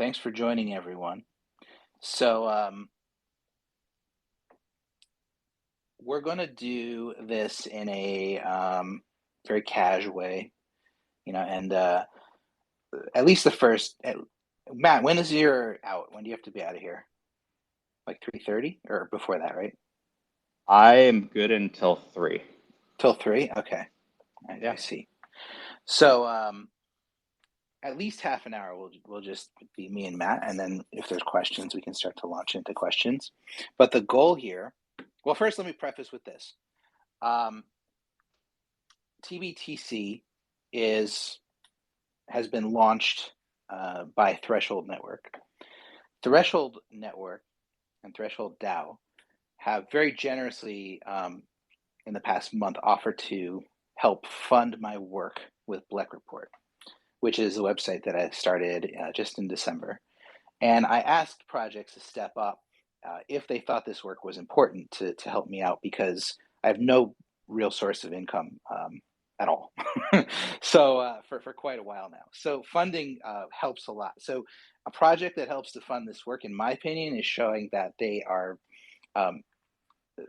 Thanks for joining, everyone. So we're going to do this in a very casual way, and at least the first. Matt, when is your out? When do you have to be out of here? Like 3:30 or before that, right? I am good until 3. Till 3? Okay, I Yeah. see. So at least half an hour will just be me and Matt, and then if there's questions, we can start to launch into questions. But the goal here, well, first let me preface with this. tBTC has been launched by Threshold Network. Threshold Network and Threshold DAO have very generously, in the past month, offered to help fund my work with Blec Report, which is a website that I started just in December. And I asked projects to step up if they thought this work was important to help me out, because I have no real source of income at all. So for quite a while now. So funding helps a lot. So a project that helps to fund this work, in my opinion, is showing that they are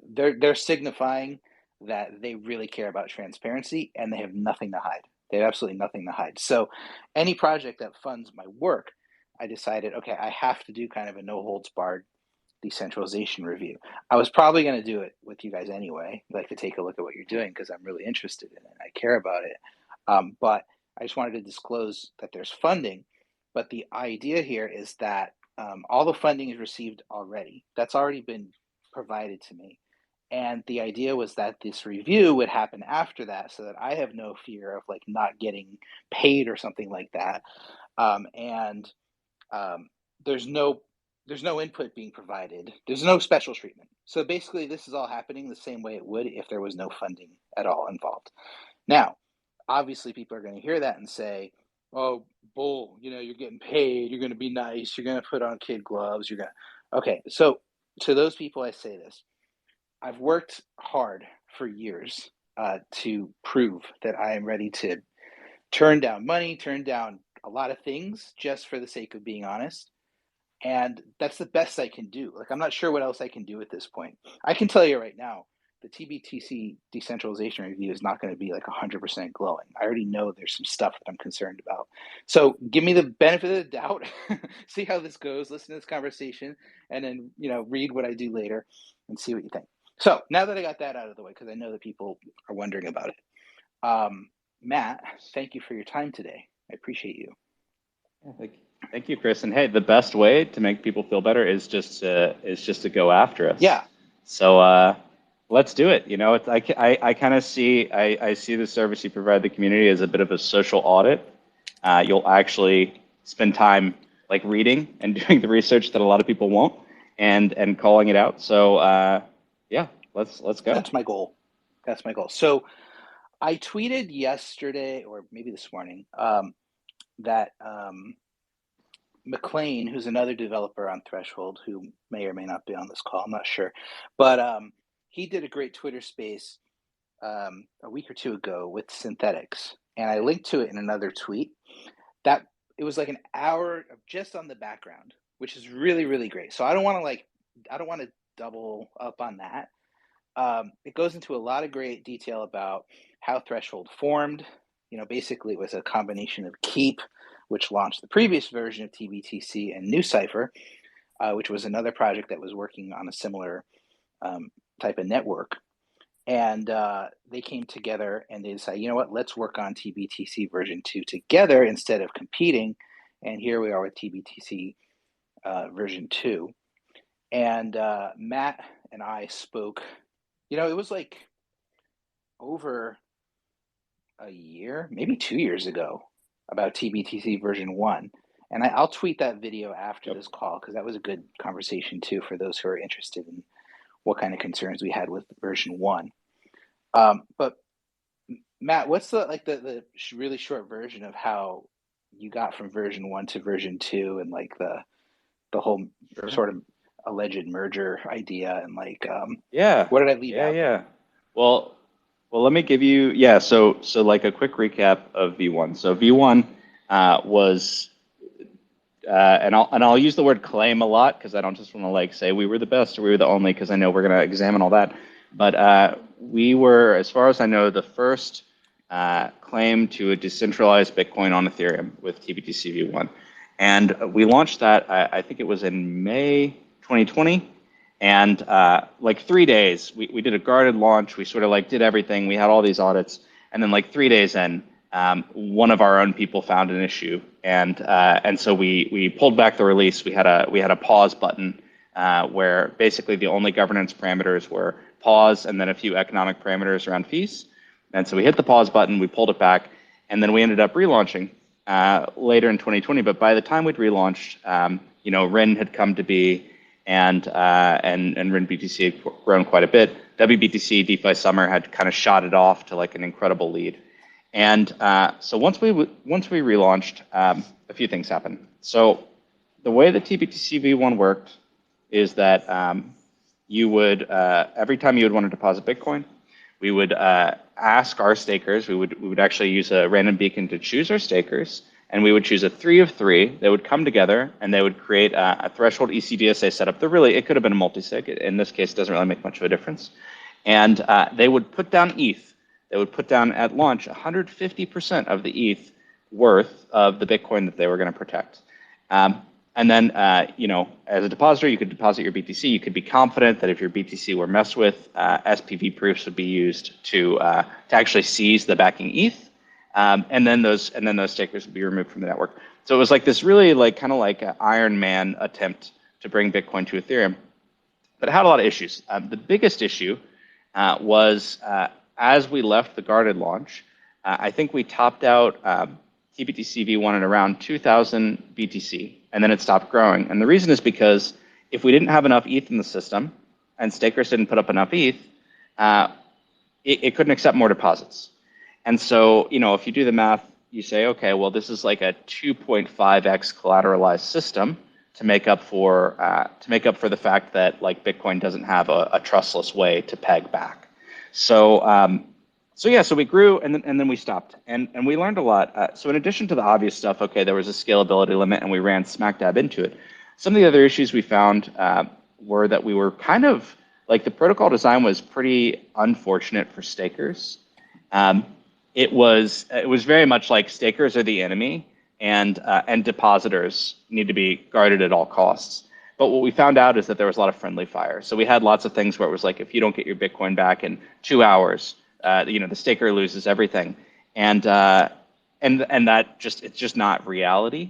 they're signifying that they really care about transparency and they have nothing to hide. They have absolutely nothing to hide. So any project that funds my work, I decided, okay, I have to do kind of a no holds barred decentralization review. I was probably going to do it with you guys anyway, like to take a look at what you're doing, because I'm really interested in it. I care about it. But I just wanted to disclose that there's funding. But the idea here is that all the funding is received already. That's already been provided to me. And the idea was that this review would happen after that, so that I have no fear of like not getting paid or something like that. And there's no input being provided. There's no special treatment. So basically, this is all happening the same way it would if there was no funding at all involved. Now, obviously, people are going to hear that and say, "Oh, bull! You're getting paid. You're going to be nice. You're going to put on kid gloves. You're going to." Okay, so to those people, I say this: I've worked hard for years to prove that I am ready to turn down money, turn down a lot of things just for the sake of being honest. And that's the best I can do. Like, I'm not sure what else I can do at this point. I can tell you right now, the tBTC decentralization review is not going to be like 100% glowing. I already know there's some stuff that I'm concerned about. So give me the benefit of the doubt, see how this goes, listen to this conversation, and then, read what I do later and see what you think. So now that I got that out of the way, because I know that people are wondering about it, Matt, thank you for your time today. I appreciate you. Yeah, thank you, Chris. And hey, the best way to make people feel better is just to go after us. Yeah. So let's do it. I kind of I see the service you provide the community as a bit of a social audit. You'll actually spend time like reading and doing the research that a lot of people won't, and calling it out. So yeah, let's go. That's my goal. So I tweeted yesterday, or maybe this morning, that McLean, who's another developer on Threshold, who may or may not be on this call, I'm not sure, but he did a great Twitter space a week or two ago with synthetics, and I linked to it in another tweet. That it was like an hour of just on the background, which is really, really great. So I don't want to double up on that. It goes into a lot of great detail about how Threshold formed. Basically, it was a combination of Keep, which launched the previous version of tBTC, and NewCipher, which was another project that was working on a similar type of network. And they came together and they decided, you know what, let's work on tBTC version 2 together instead of competing. And here we are with tBTC version 2. And Matt and I spoke. It was like over a year, maybe 2 years ago, about tBTC version 1. And I'll tweet that video after this call, because that was a good conversation too for those who are interested in what kind of concerns we had with version 1. But Matt, what's the really short version of how you got from version 1 to version 2, and like the whole sort of alleged merger idea, and Yeah. what did I leave out? Yeah. Well, let me give you, so like a quick recap of V1. So V1 was and I'll use the word claim a lot because I don't just want to like say we were the best or we were the only because I know we're going to examine all that. But we were, as far as I know, the first claim to a decentralized Bitcoin on Ethereum with tBTC v1. And we launched that, I think it was in May 2020. And like 3 days, we did a guarded launch. We sort of like did everything. We had all these audits. And then like 3 days in, one of our own people found an issue. And so we pulled back the release. We had a pause button where basically the only governance parameters were pause and then a few economic parameters around fees. And so we hit the pause button, we pulled it back, and then we ended up relaunching later in 2020. But by the time we'd relaunched, RIN had come to be, and RIN BTC had grown quite a bit. WBTC DeFi Summer had kind of shot it off to like an incredible lead. And so once we relaunched, a few things happened. So the way that tBTC v1 worked is that you would every time you would want to deposit Bitcoin, we would ask our stakers. We would actually use a random beacon to choose our stakers, and we would choose a 3 of 3. They would come together and they would create a threshold ECDSA setup. It could have been a multi-sig. In this case, it doesn't really make much of a difference. And they would put down ETH. They would put down at launch 150% of the ETH worth of the Bitcoin that they were going to protect. And then, as a depositor, you could deposit your BTC. You could be confident that if your BTC were messed with, SPV proofs would be used to actually seize the backing ETH, and then those stakers would be removed from the network. So it was like this really kind of like an Iron Man attempt to bring Bitcoin to Ethereum, but it had a lot of issues. The biggest issue was as we left the guarded launch, I think we topped out tBTC v1 at around 2,000 BTC, and then it stopped growing. And the reason is because if we didn't have enough ETH in the system, and stakers didn't put up enough ETH, it couldn't accept more deposits. And so, if you do the math, you say, okay, well, this is like a 2.5x collateralized system to make up for the fact that like Bitcoin doesn't have a trustless way to peg back. So we grew and then we stopped and we learned a lot. So in addition to the obvious stuff, okay, there was a scalability limit and we ran smack dab into it. Some of the other issues we found were that we were kind of like the protocol design was pretty unfortunate for stakers. It was very much like stakers are the enemy and depositors need to be guarded at all costs. But what we found out is that there was a lot of friendly fire. So we had lots of things where it was like, if you don't get your Bitcoin back in 2 hours, the staker loses everything, and that it's just not reality.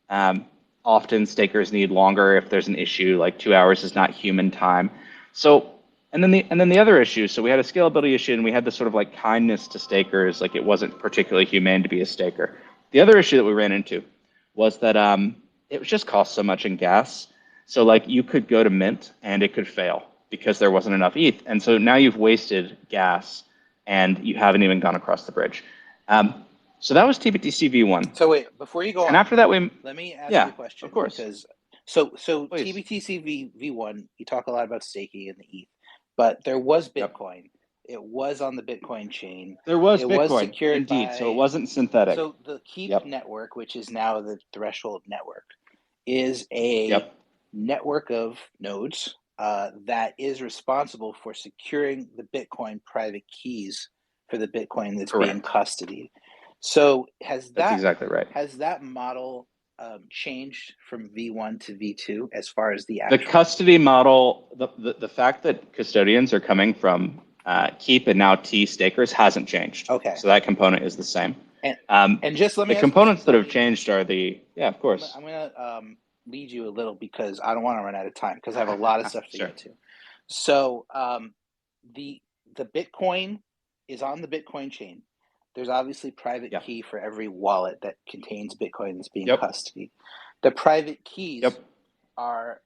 Often stakers need longer if there's an issue. Like 2 hours is not human time. So and then the other issue. So we had a scalability issue, and we had this sort of like kindness to stakers. Like it wasn't particularly humane to be a staker. The other issue that we ran into was that it just cost so much in gas. So like you could go to mint and it could fail because there wasn't enough ETH, and so now you've wasted gas and you haven't even gone across the bridge. So that was tBTC v1. So wait, before you go on, and after that let me ask you a question. Of course. Because so Please. tBTC v1, you talk a lot about staking and the ETH, but there was Bitcoin. Yep. It was on the Bitcoin chain. There was it Bitcoin, was secured indeed. By, so it wasn't synthetic. So the Keep network, which is now the Threshold network, is a network of nodes that is responsible for securing the Bitcoin private keys for the Bitcoin that's being custodied. So that's exactly right. Has that model changed from V1 to V2 as far as the custody model? The fact that custodians are coming from Keep and now T stakers hasn't changed. Okay. So that component is the same. And just let me. The components that have changed are of course. I'm gonna lead you a little because I don't want to run out of time because I have a lot of stuff to get to. So the Bitcoin is on the Bitcoin chain. There's obviously private key for every wallet that contains Bitcoin that's being custodied. The private keys are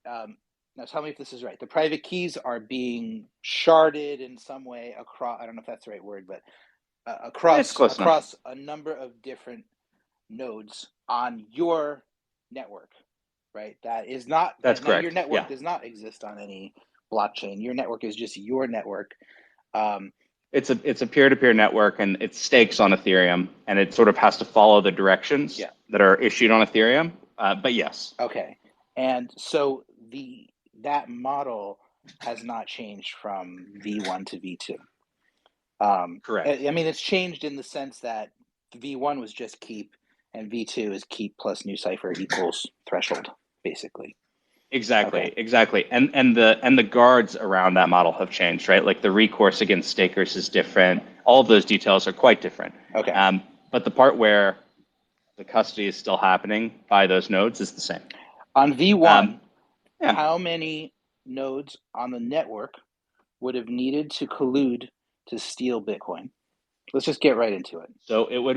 now tell me if this is right. The private keys are being sharded in some way across. I don't know if that's the right word, but across a number of different nodes on your network. Right, that is not. That's correct. Your network does not exist on any blockchain. Your network is just your network. It's a peer-to-peer network, and it stakes on Ethereum, and it sort of has to follow the directions that are issued on Ethereum. But yes. Okay. And so that model has not changed from V1 to V2. Correct. I mean, it's changed in the sense that V1 was just keep, and V2 is keep plus new cipher equals threshold, basically. Okay. Exactly. And the guards around that model have changed, right? Like the recourse against stakers is different. All of those details are quite different. Okay. But the part where the custody is still happening by those nodes is the same. On V1, Um, yeah. how many nodes on the network would have needed to collude to steal Bitcoin? Let's just get right into it. So it would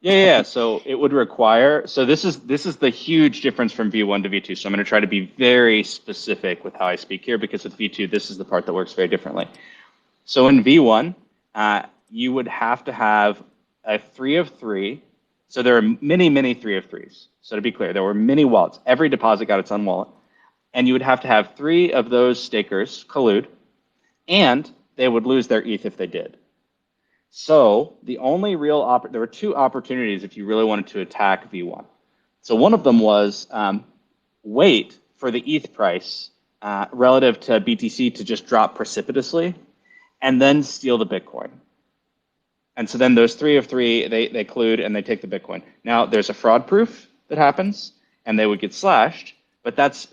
yeah. So it would require. So this is the huge difference from V1 to V2. So I'm going to try to be very specific with how I speak here because with V2, this is the part that works very differently. So in V1, you would have to have a 3 of 3. So there are many 3 of 3s. So to be clear, there were many wallets. Every deposit got its own wallet. And you would have to have 3 of those stakers collude, and they would lose their ETH if they did. So the only real there were 2 opportunities if you really wanted to attack V1. So one of them was wait for the ETH price relative to BTC to just drop precipitously, and then steal the Bitcoin. And so then those 3 of 3, they collude and they take the Bitcoin. Now there's a fraud proof that happens, and they would get slashed, but that's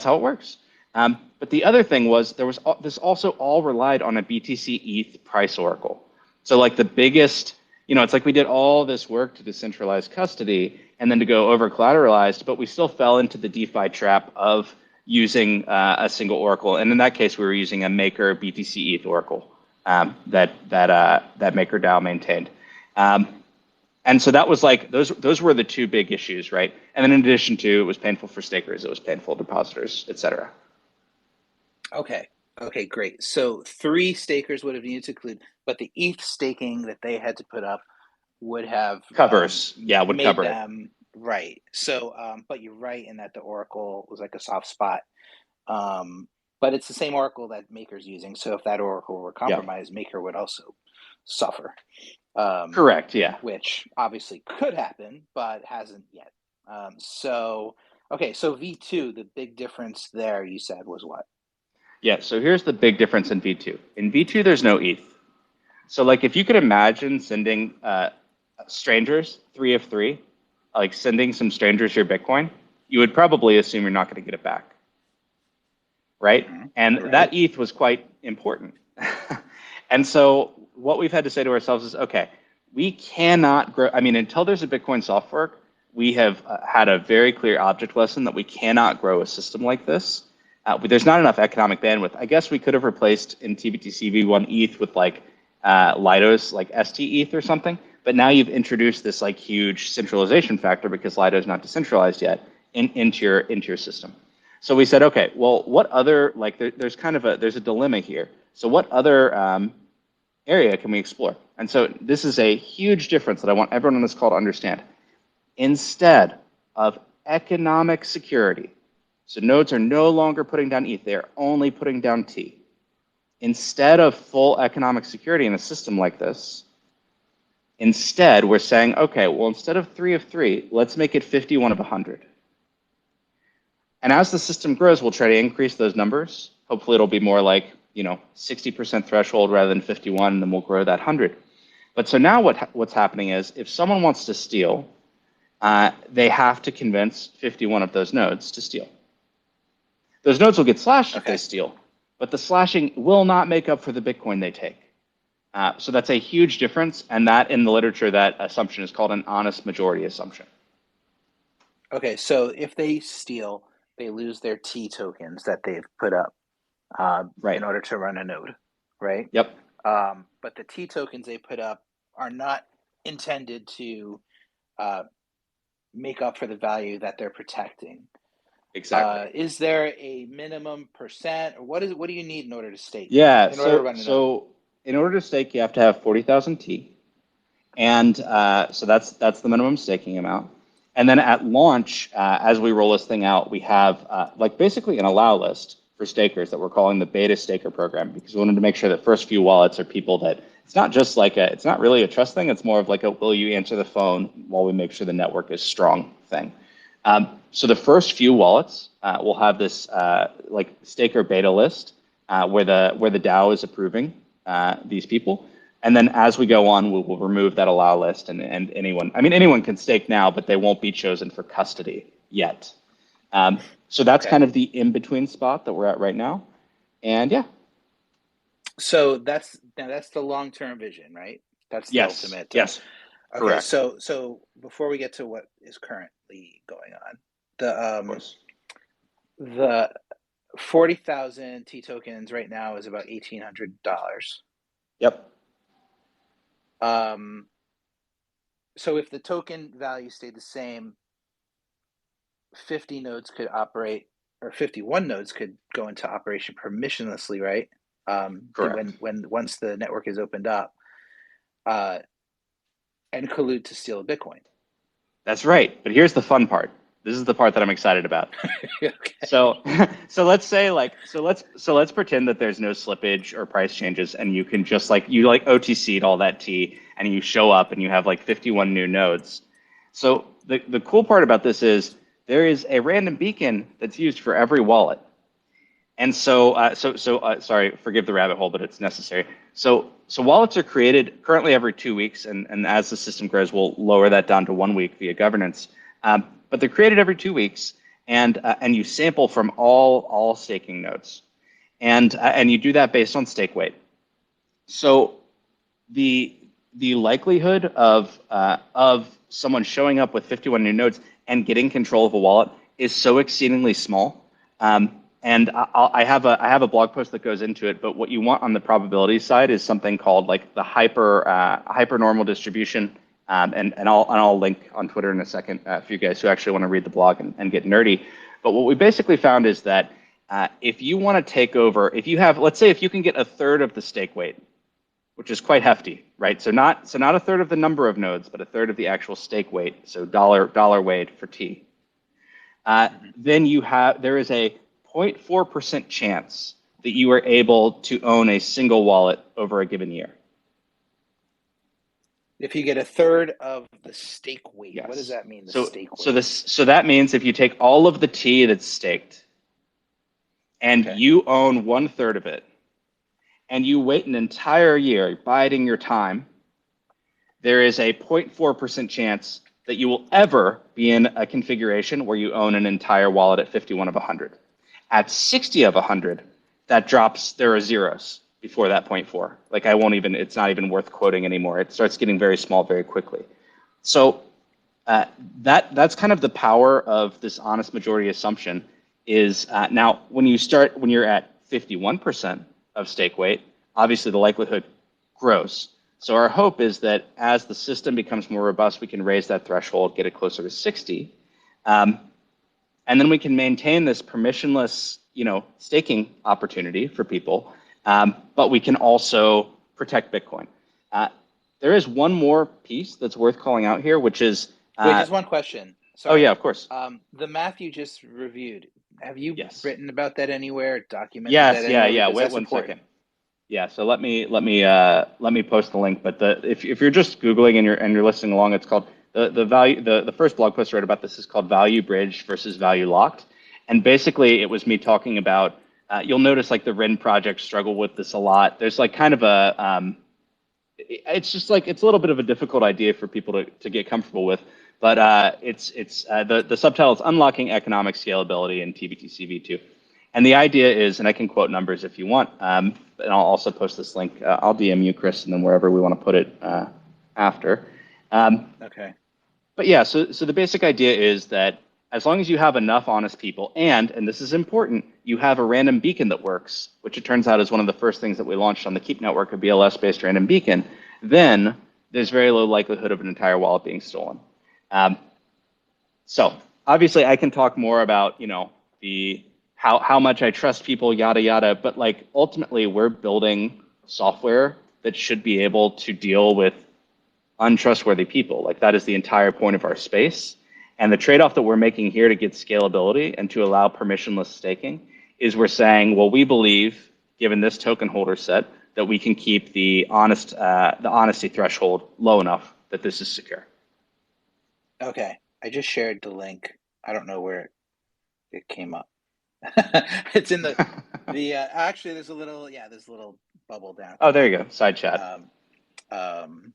how it works. But the other thing was this also all relied on a BTC ETH price oracle. So like the biggest, it's like we did all this work to decentralize custody and then to go over collateralized, but we still fell into the DeFi trap of using a single oracle. And in that case, we were using a Maker BTC ETH oracle that MakerDAO maintained. And so that was like those were the 2 big issues, right? And then in addition to it was painful for stakers, it was painful for depositors, et cetera. Okay, great. So 3 stakers would have needed to collude, but the ETH staking that they had to put up would have would made cover it. them right. So, but you're right in that the Oracle was like a soft spot. But it's the same Oracle that Maker's using. So if that Oracle were compromised, Maker would also suffer. Correct. Yeah. Which obviously could happen, but hasn't yet. So V2, the big difference there you said was what? Yeah. So here's the big difference in V2. In V2, there's no ETH. So like if you could imagine sending strangers 3 of 3, like sending some strangers your Bitcoin, you would probably assume you're not going to get it back. Right? Mm-hmm. And right. That ETH was quite important. And so what we've had to say to ourselves is, okay, we cannot grow. I mean, until there's a Bitcoin soft fork, we have had a very clear object lesson that we cannot grow a system like this. There's not enough economic bandwidth. I guess we could have replaced in tBTC V1 ETH with like Lido's like ST ETH or something. But now you've introduced this like huge centralization factor because Lido's not decentralized yet into your system. So we said, okay, well, what other there's a dilemma here. So what other area can we explore? And so this is a huge difference that I want everyone on this call to understand. Instead of economic security, so nodes are no longer putting down ETH, they're only putting down T. Instead of full economic security in a system like this, instead we're saying, okay, well, instead of 3 of 3, let's make it 51 of 100. And as the system grows, we'll try to increase those numbers. Hopefully it'll be more like 60% threshold rather than 51, and then we'll grow that 100. But so now what's happening is if someone wants to steal, they have to convince 51 of those nodes to steal. Those nodes will get slashed if they steal, but the slashing will not make up for the Bitcoin they take. So that's a huge difference, and that in the literature, that assumption is called an honest majority assumption. Okay, so if they steal, they lose their T tokens that they've put up in order to run a node, right? Yep. But the T tokens they put up are not intended to make up for the value that they're protecting. Exactly. Is there a minimum percent, or what do you need in order to stake? Yeah. In order to run a node? In order to stake, you have to have 40,000 T, and so that's the minimum staking amount. And then at launch, as we roll this thing out, we have basically an allow list for stakers that we're calling the beta staker program, because we wanted to make sure that first few wallets are people that it's not just it's not really a trust thing. It's more of like a will you answer the phone while we make sure the network is strong thing. So the first few wallets will have this like staker beta list where the DAO is approving these people. And then as we go on, we will remove that allow list and anyone, I mean, anyone can stake now, but they won't be chosen for custody yet. So that's Okay. kind of the in-between spot that we're at right now. And yeah. So that's the long-term vision, right? That's the Yes. ultimate. Yes. Okay, Correct. so before we get to what is currently going on, the Of course. the 40,000 T tokens right now is about $1,800. Yep. Um, so if the token value stayed the same, 50 nodes could operate, or 51 nodes could go into operation permissionlessly, right? Correct. When once the network is opened up, uh, and collude to steal a Bitcoin. That's right. But here's the fun part. This is the part that I'm excited about. Okay. So, let's pretend that there's no slippage or price changes, and you can just like you like OTC'd all that T, and you show up and you have like 51 new nodes. So the cool part about this is there is a random beacon that's used for every wallet. And sorry, forgive the rabbit hole, but it's necessary. So wallets are created currently every 2 weeks, and as the system grows, we'll lower that down to 1 week via governance. But they're created every 2 weeks, and you sample from all staking nodes, and you do that based on stake weight. So the likelihood of someone showing up with 51 new nodes and getting control of a wallet is so exceedingly small. And I have a blog post that goes into it. But what you want on the probability side is something called like the hyper normal distribution. And I'll link on Twitter in a second for you guys who actually want to read the blog and get nerdy. But what we basically found is that if you want to take over, if you have, let's say, if you can get a third of the stake weight, which is quite hefty, right? So not a third of the number of nodes, but a third of the actual stake weight. So dollar weight for T. Then there is a 0.4% chance that you are able to own a single wallet over a given year. If you get a third of the stake weight, what does Yes. that mean? The So stake so weight. this so that means if you take all of the T that's staked and Okay. you own 1/3 of it, and you wait an entire year biding your time, there is a 0.4% chance that you will ever be in a configuration where you own an entire wallet at 51 of 100. At 60 of 100, that drops, there are zeros before that 0.4. Like it's not even worth quoting anymore. It starts getting very small very quickly. So that's kind of the power of this honest majority assumption is now when you're at 51% of stake weight, obviously the likelihood grows. So our hope is that as the system becomes more robust, we can raise that threshold, get it closer to 60. And then we can maintain this permissionless, staking opportunity for people, but we can also protect Bitcoin. There is one more piece that's worth calling out here, which is Wait, just one question. oh Sorry. yeah, of course. The math you just reviewed, have you Yes. written about that anywhere, documented that Yes. Yeah. anywhere? Yeah. Because Wait that's one important. second. Yeah. So let me post the link. But if you're just googling and you're listening along, it's called the first blog post I wrote about this is called Value Bridge versus Value Locked, and basically it was me talking about. You'll notice like the Rin project struggle with this a lot. There's like kind of it's just like it's a little bit of a difficult idea for people to get comfortable with. But it's the subtitle is Unlocking Economic Scalability in tBTC V2. And the idea is, and I can quote numbers if you want, and I'll also post this link. I'll DM you, Chris, and then wherever we want to put it after. Okay. But yeah, so the basic idea is that as long as you have enough honest people, and this is important, you have a random beacon that works, which it turns out is one of the first things that we launched on the Keep network, a BLS-based random beacon, then there's very low likelihood of an entire wallet being stolen. So obviously, I can talk more about the how much I trust people, yada yada. But like ultimately, we're building software that should be able to deal with untrustworthy people. Like that is the entire point of our space. And the trade-off that we're making here to get scalability and to allow permissionless staking is we're saying, well, we believe, given this token holder set, that we can keep the honesty threshold low enough that this is secure. Okay. I just shared the link. I don't know where it came up. It's in the actually there's a little bubble down at the Oh, there bottom. you go. Side chat. Um, um,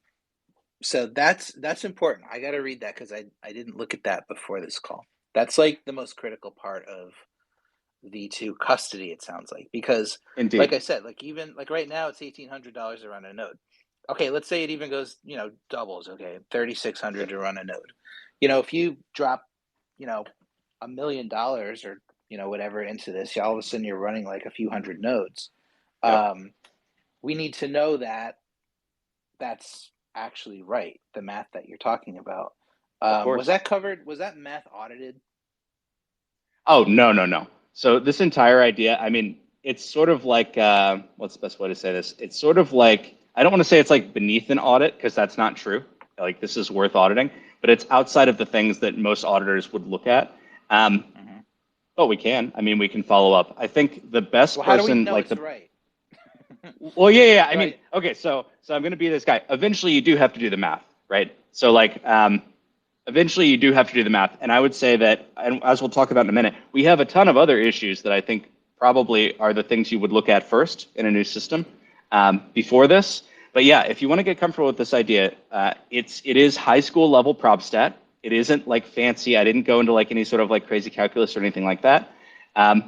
so that's important. I got to read that because I didn't look at that before this call. That's like the most critical part of V2 custody, it sounds like, because like I Indeed. said, like even like right now it's $1,800 to run a node. Okay, let's say it even goes, doubles. Okay, 3,600 to run a node. If you drop, you know, $1 million or whatever into this, all of a sudden you're running like a few hundred nodes. Yep. Um, we need to know that that's actually right, the math that you're talking about. Of Was course. that covered? Was that math audited? Oh, no, no, no. So this entire idea, I mean, it's sort of like, what's the best way to say this? It's sort of like, I don't want to say it's like beneath an audit because that's not true. Like this is worth auditing, but it's outside of the things that most auditors would look at. Um, Mm-hmm. but we can. I mean, we can follow up. I think the best Well, how do we person, know like it's the, right? well, yeah, yeah. I mean, Right. okay, so I'm going to be this guy. Eventually, you do have to do the math, right? So like, eventually you do have to do the math. And I would say that, and as we'll talk about in a minute, we have a ton of other issues that I think probably are the things you would look at first in a new system before this. But yeah, if you want to get comfortable with this idea, it is high school level prob stat. It isn't like fancy. I didn't go into like any sort of like crazy calculus or anything like that. And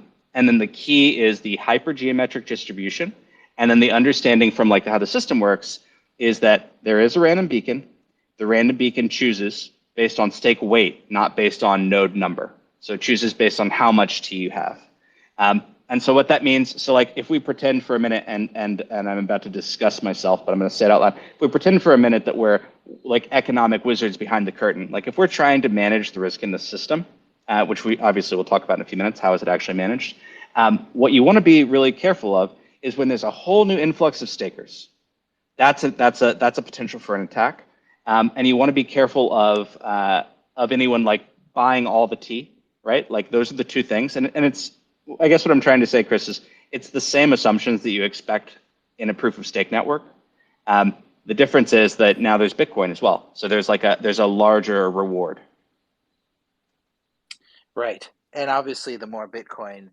then the key is the hypergeometric distribution. And then the understanding from like how the system works is that there is a random beacon. The random beacon chooses based on stake weight, not based on node number. So it chooses based on how much T you have. And so what that means, so like if we pretend for a minute, and I'm about to discuss myself, but I'm going to say it out loud. If we pretend for a minute that we're like economic wizards behind the curtain, like if we're trying to manage the risk in the system, which we obviously will talk about in a few minutes, how is it actually managed? What you want to be really careful of is when there's a whole new influx of stakers. That's a potential for an attack, and you want to be careful of anyone like buying all the tea, right? Like those are the two things, and it's I guess what I'm trying to say, Chris, is it's the same assumptions that you expect in a proof of stake network. The difference is that now there's Bitcoin as well, so there's a larger reward. Right. And obviously, the more Bitcoin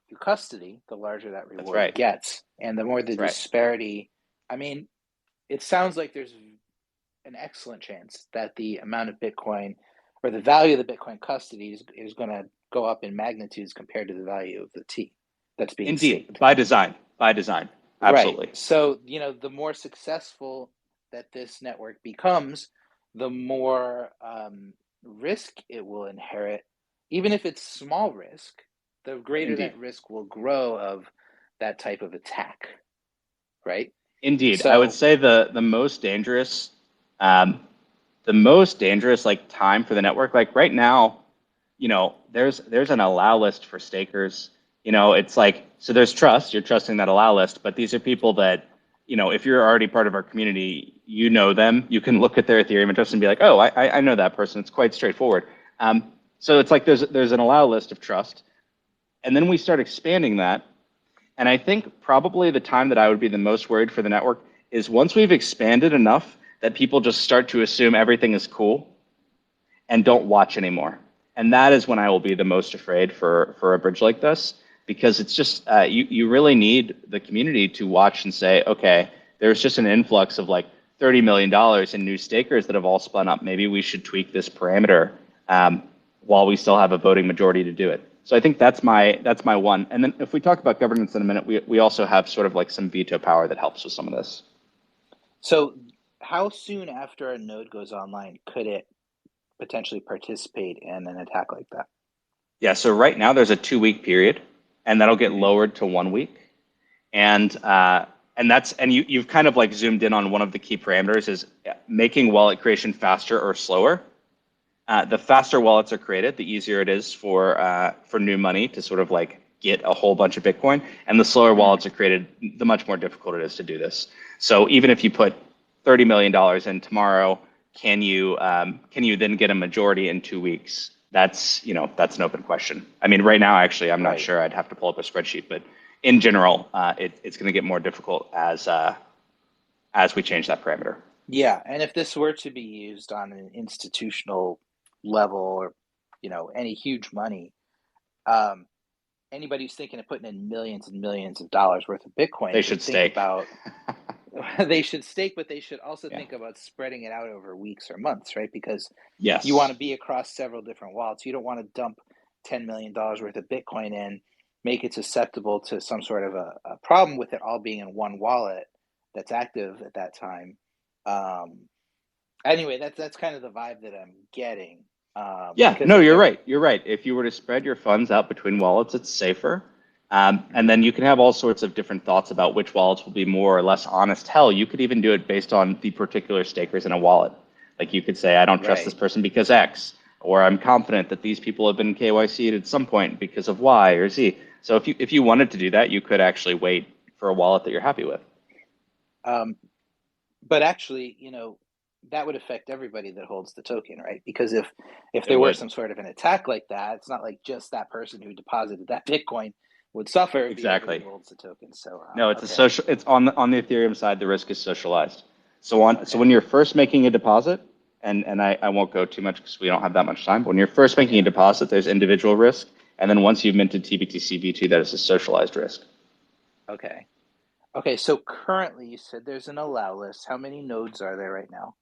you custody, the larger that That's reward right. gets, and the more the That's right. disparity. I mean, it sounds like there's an excellent chance that the amount of Bitcoin or the value of the Bitcoin custody is going to go up in magnitudes compared to the value of the T that's being Indeed, staked. by design, by design, Right. absolutely. So, the more successful that this network becomes, the more risk it will inherit. Even if it's small risk, the greater that Indeed. risk will grow of that type of attack. Right. Indeed, I would So, say um, the most dangerous like time for the network. Like right now, there's an allow list for stakers. It's like so there's trust. You're trusting that allow list, but these are people that if you're already part of our community, you know them. You can look at their Ethereum address and be like, oh, I know that person. It's quite straightforward. So it's like there's an allow list of trust, and then we start expanding that. And I think probably the time that I would be the most worried for the network is once we've expanded enough that people just start to assume everything is cool and don't watch anymore. And that is when I will be the most afraid for a bridge like this because it's just you really need the community to watch and say, okay, there's just an influx of like $30 million in new stakers that have all spun up. Maybe we should tweak this parameter while we still have a voting majority to do it. So I think that's my one. And then if we talk about governance in a minute, we also have sort of like some veto power that helps with some of this. so how soon after a node goes online could it potentially participate in an attack like that? Yeah. So right now there's a 2 week period, and that'll get Mm-hmm. lowered to 1 week. And you've kind of like zoomed in on one of the key parameters is making wallet creation faster or slower. The faster wallets are created, the easier it is for new money to sort of like get a whole bunch of Bitcoin, and the slower Mm. wallets are created, the much more difficult it is to do this. So even if you put $30 million in tomorrow, can you then get a majority in 2 weeks? That's an open question. I mean, right now, actually, I'm not Right. sure. I'd have to pull up a spreadsheet, but in general, it's going to get more difficult as we change that parameter. Yeah, and if this were to be used on an institutional level or any huge money. Um, Anybody who's thinking of putting in millions and millions of dollars worth of They Bitcoin should should think stake. about they should stake, but they should also Yeah. think about spreading it out over weeks or months, right? Because you want Yes. to be across several different wallets. You don't want to dump $10 million worth of Bitcoin in, make it susceptible to some sort of a problem with it all being in one wallet that's active at that time. Um, anyway, that's kind of the vibe that I'm getting. Yeah, Because no, if you're it, right. You're right. If you were to spread your funds out between wallets, it's safer. And then you can have all sorts of different thoughts about which wallets will be more or less honest. Hell, you could even do it based on the particular stakers in a wallet. Like you could say, I don't trust this right. person because X, or I'm confident that these people have been KYC'd at some point because of Y or Z. So if you wanted to do that, you could actually wait for a wallet that you're happy with. Um, but actually, that would affect everybody that holds the token, right? Because if It there were would. some sort of an attack like that, it's not like just that person who deposited that Bitcoin would suffer. It'd be everybody Exactly. who holds the token. So, No, it's a okay, social. It's on the Ethereum side. The risk is socialized. So okay, when you're first making a deposit, and I won't go too much because we don't have that much time. But when you're first making a yeah, deposit, there's individual risk, and then once you've minted tBTC V2, that is a socialized risk. okay, okay. So currently, you said there's an allow list. How many nodes are there right now?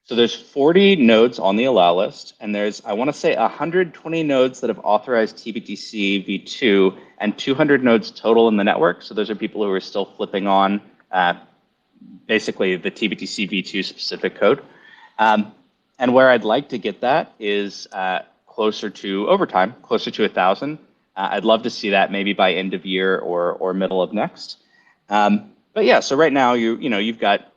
So there's 40 nodes on the allow list, and there's I want to say 120 nodes that have authorized tBTC V2, and 200 nodes total in the network. So those are people who are still flipping on uh, basically the tBTC V2 specific code. Um, and where I'd like to get that is closer to over time, closer to 1,000. I'd love to see that maybe by end of year or middle of next. But yeah, so right now you've got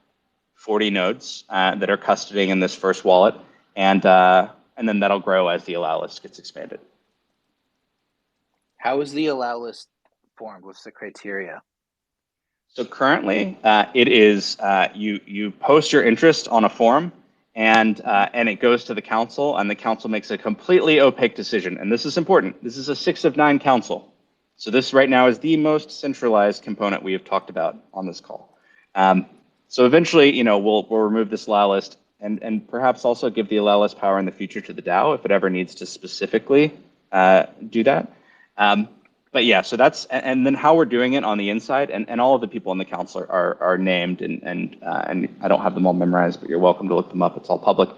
40 nodes that are custodying in this first wallet, and then that'll grow as the allow list gets expanded. How is the allow list formed? What's the criteria? So currently, it is you post your interest on a form, and it goes to the council, and the council makes a completely opaque decision. And this is important. This is a 6 of 9 council. So this right now is the most centralized component we have talked about on this call. So eventually, we'll remove this allow list, and perhaps also give the allow list power in the future to the DAO if it ever needs to specifically do that. But yeah, so and then how we're doing it on the inside, and all of the people on the council are named, and I don't have them all memorized, but you're welcome to look them up. It's all public.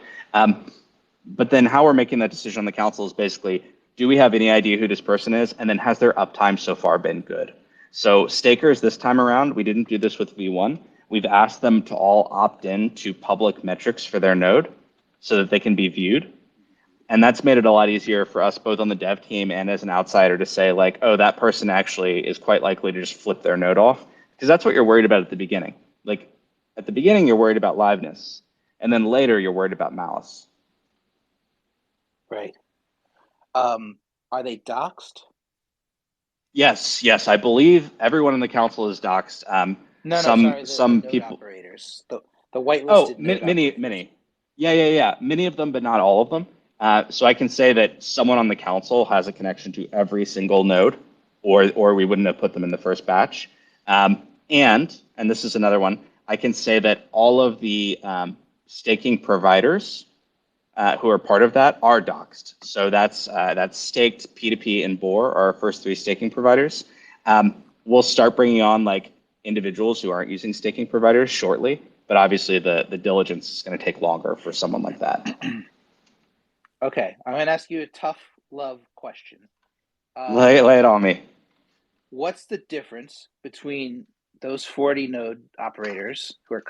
But then how we're making that decision on the council is basically, do we have any idea who this person is, and then has their uptime so far been good? So stakers this time around, we didn't do this with V1. We've asked them to all opt in to public metrics for their node so that they can be viewed. And that's made it a lot easier for us both on the dev team and as an outsider to say like, oh, that person actually is quite likely to just flip their node off, because that's what you're worried about at the beginning. Like at the beginning, you're worried about liveness, and then later you're worried about malice. Right. Um, are they doxed? Yes, yes, I believe everyone in the council is doxxed. No, Some sorry, the some node people. operators, the Oh, whitelisted node operators. many. Yeah, yeah, yeah. Many of them, but not all of them. So I can say that someone on the council has a connection to every single node, or we wouldn't have put them in the first batch. And this is another one. I can say that all of the staking providers who are part of that are doxed. So that's Staked, P2P, and Boar are our first 3 staking providers. We'll start bringing on like individuals who aren't using staking providers shortly, but obviously the diligence is going to take longer for someone like that. Okay, I'm going to ask you a tough love question. Lay it on me. What's the difference between those 40 node operators who are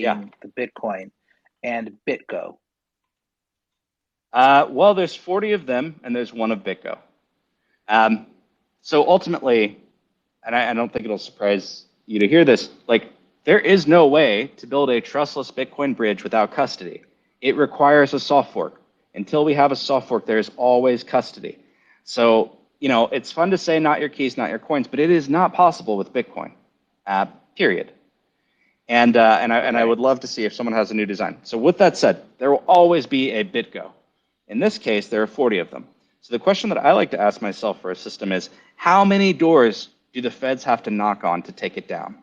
Yeah. custodying the Bitcoin and BitGo? Well, there's 40 of them, and there's one of BitGo. Um, so ultimately, and I don't think it'll surprise you to hear this, like there is no way to build a trustless Bitcoin bridge without custody. It requires a soft fork. Until we have a soft fork, there's always custody. So, it's fun to say not your keys, not your coins, but it is not possible with Bitcoin, period. And I Okay. would love to see if someone has a new design. So with that said, there will always be a BitGo. In this case, there are 40 of them. So the question that I like to ask myself for a system is, how many doors do the feds have to knock on to take it down?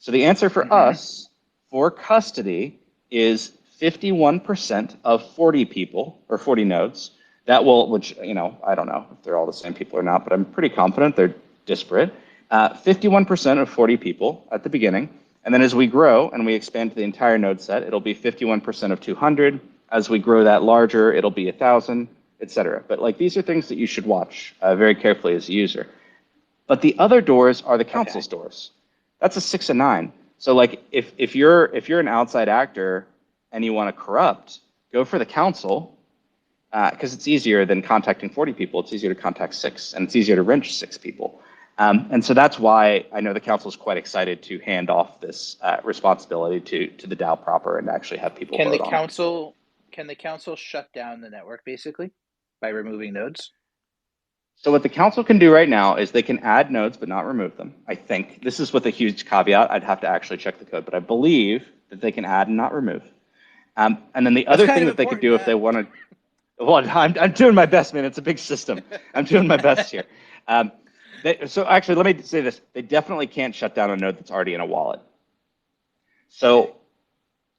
So the answer for Mm-hmm. us for custody is 51% of 40 people or 40 nodes. that will, which, I don't know if they're all the same people or not, but I'm pretty confident they're disparate. 51% of 40 people at the beginning. And then as we grow and we expand to the entire node set, it'll be 51% of 200. As we grow that larger, it'll be 1,000, et cetera. But like these are things that you should watch very carefully as a user. But the other doors are the Okay. council's doors. That's a 6 and 9. So like if you're an outside actor and you want to corrupt, go for the council because it's easier than contacting 40 people. It's easier to contact 6, and it's easier to wrench 6 people. And so that's why I know the council is quite excited to hand off this responsibility to the DAO proper and actually have people Can the vote on it. council can the council shut down the network basically by removing nodes? So what the council can do right now is they can add nodes but not remove them. I think this is with a huge caveat. I'd have to actually check the code, but I believe that they can add and not remove. And then the That's other kind thing of that they could important, do if they Matt. wanted, well, I'm doing my best, man. It's a big system. I'm doing my best here. So actually, let me say this: they definitely can't shut down a node that's already in a wallet. Okay. So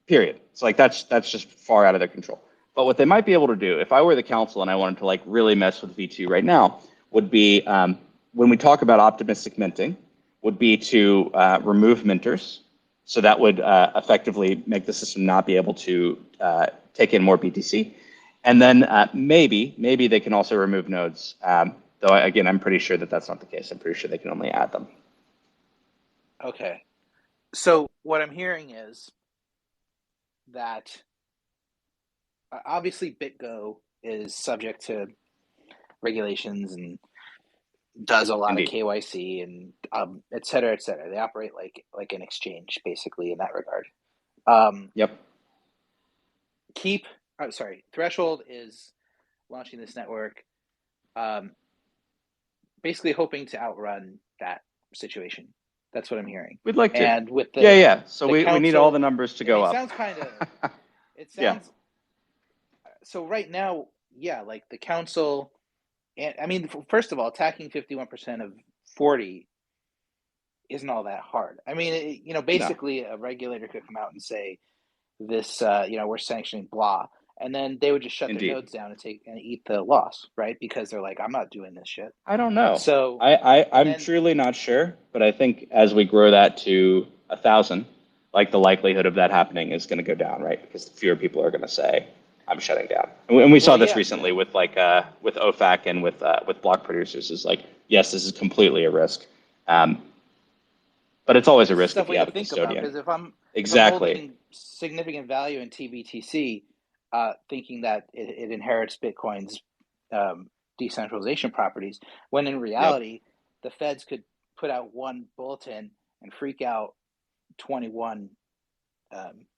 period. It's like that's just far out of their control. But what they might be able to do, if I were the council and I wanted to like really mess with V2 right now, would be when we talk about optimistic minting, would be to remove minters. So that would effectively make the system not be able to take in more BTC. And then maybe they can also remove nodes. Though again, I'm pretty sure that that's not the case. I'm pretty sure they can only add them. Okay. So what I'm hearing is that obviously BitGo is subject to regulations and does a lot of Indeed. KYC and et cetera, et cetera. They operate like an exchange basically in that regard. Um, Yep. keep sorry, Threshold is launching this network, um, basically hoping to outrun that situation. That's what I'm hearing. We'd like to. And with Yeah, yeah. So the we need all the council, numbers to I mean, go it up. sounds kind of it Yeah. sounds so right now, yeah, like the council. And I mean, first of all, attacking 51% of 40 isn't all that hard. I mean, No. basically a regulator could come out and say this, we're sanctioning blah, and then they would just shut their Indeed. nodes down and eat the loss, right? Because they're like, I'm not doing this shit. I don't know. So, and I'm then, truly not sure, but I think as we grow that to 1,000, like the likelihood of that happening is going to go down, right? Because fewer people are going to say, "I'm shutting down." And we saw well, this yeah, recently with with OFAC and with block producers. Is like, yes, this is completely a risk, um, but it's always a this is risk if stuff you we have have to a think about custodian. because if I'm Exactly. holding significant value in tBTC, thinking that it inherits Bitcoin's decentralization properties, when in Yep. reality, the feds could put out one bulletin and freak out 21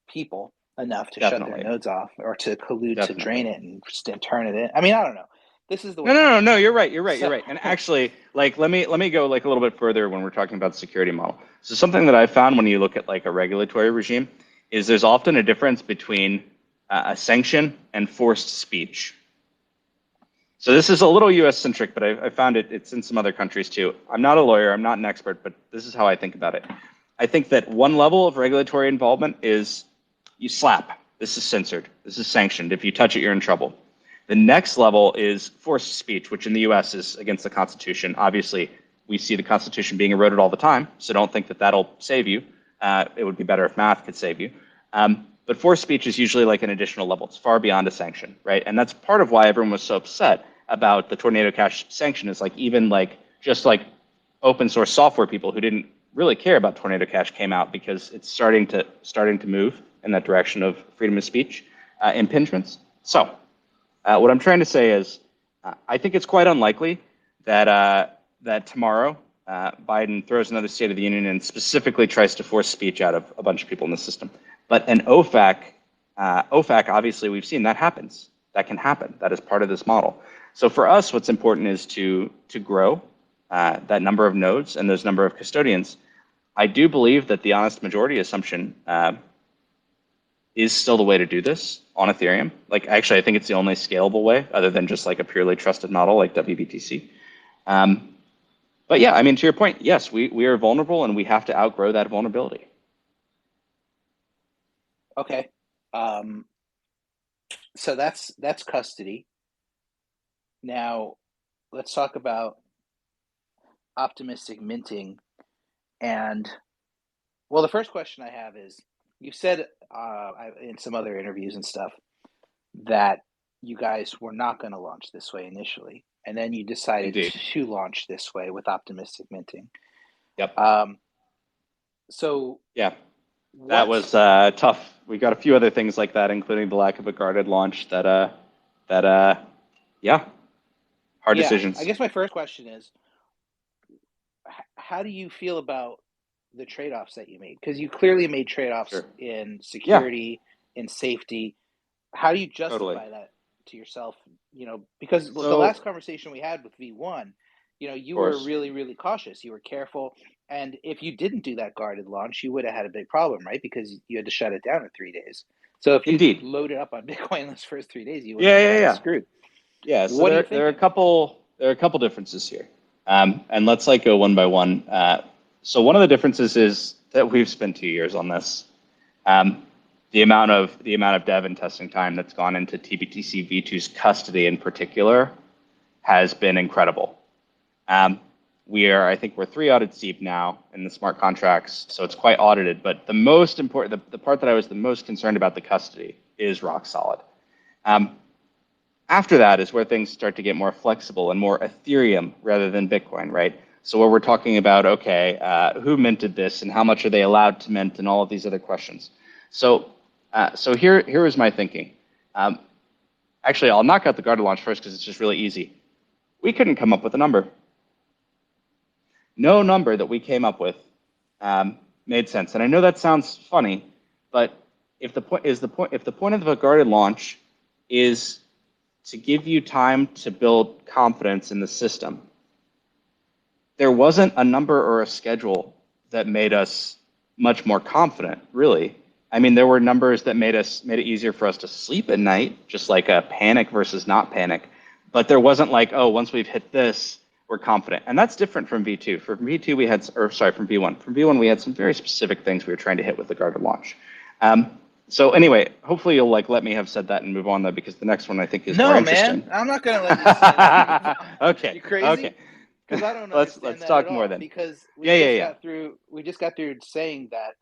people enough to shut their Definitely. nodes off or to collude to Definitely. drain it and turn it in. I mean, I don't know. This is the No, way no, I'm no, no. thinking. You're right. You're right. You're So, right. And actually, like, let me go like a little bit further when we're talking about the security model. So something that I found when you look at like a regulatory regime is there's often a difference between a sanction and forced speech. So this is a little U.S. centric, but I found it's in some other countries too. I'm not a lawyer. I'm not an expert, but this is how I think about it. I think that one level of regulatory involvement is you slap. This is censored. This is sanctioned. If you touch it, you're in trouble. The next level is forced speech, which in the US is against the Constitution. Obviously, we see the Constitution being eroded all the time, so don't think that that'll save you. It would be better if math could save you. But forced speech is usually like an additional level. It's far beyond a sanction, right? And that's part of why everyone was so upset about the Tornado Cash sanction is like even like just like open source software people who didn't really care about Tornado Cash came out because it's starting to move in that direction of freedom of speech impingements. So what I'm trying to say is, I think it's quite unlikely that that tomorrow Biden throws another State of the Union and specifically tries to force speech out of a bunch of people in the system. But an OFAC, obviously, we've seen that happens. That can happen. That is part of this model. So for us, what's important is to grow that number of nodes and those number of custodians. I do believe that the honest majority assumption is still the way to do this on Ethereum. Like, actually, I think it's the only scalable way, other than just like a purely trusted model like wBTC. But yeah, I mean, to your point, yes, we are vulnerable, and we have to outgrow that vulnerability. okay. So that's custody. Now, let's talk about optimistic minting. And well, the first question I have is, you said in some other interviews and stuff that you guys were not going to launch this way initially, and then you decided Indeed. to launch this way with optimistic minting. Yep. Um, so Yeah. That what? was tough. We got a few other things like that, including the lack of a guarded launch. Yeah, hard Yeah, I decisions. guess my first question is, how do you feel about the trade-offs that you made? Because you clearly made trade-offs Sure. in Yeah, security, in safety. How do you totally. justify that to yourself? Because the So, last conversation we had with V1, of you were course, really, really cautious. You were careful. And if you didn't do that guarded launch, you would have had a big problem, right? Because you had to shut it down in 3 days. So if you indeed. loaded up on Bitcoin those first 3 days, you would have Yeah, been yeah, kind of yeah, screwed. yeah. So What are you there are a thinking? couple differences here, and let's like go one by one. So one of the differences is that we've spent 2 years on this. Um, the amount of dev and testing time that's gone into tBTC V2's custody in particular has been incredible. Um, I think we're 3 audits deep now in the smart contracts, so it's quite audited. But the most important, the part that I was the most concerned about, the custody, is rock solid. Um, After that is where things start to get more flexible and more Ethereum rather than Bitcoin, right? So where we're talking about, okay, who minted this and how much are they allowed to mint and all of these other questions. So here is my thinking. Um, Actually, I'll knock out the guarded launch first because it's just really easy. We couldn't come up with a number. No number that we came up with made sense. And I know that sounds funny, but if the point of a guarded launch is to give you time to build confidence in the system, there wasn't a number or a schedule that made us much more confident, really. I mean, there were numbers that made it easier for us to sleep at night, just like a panic versus not panic. But there wasn't like, oh, once we've hit this, we're confident. And that's different from V2. For V2, we had, or sorry, from V1. From V1, we had some very specific things we were trying to hit with the guarded launch. So anyway, hopefully you'll like let me have said that and move on though, because the next one I think is more No, interesting. man, I'm not going to let you say that and move on. Okay, You crazy? okay. Because I don't Let's understand that at talk more all. then. Because Yeah, yeah, yeah. we just got through saying that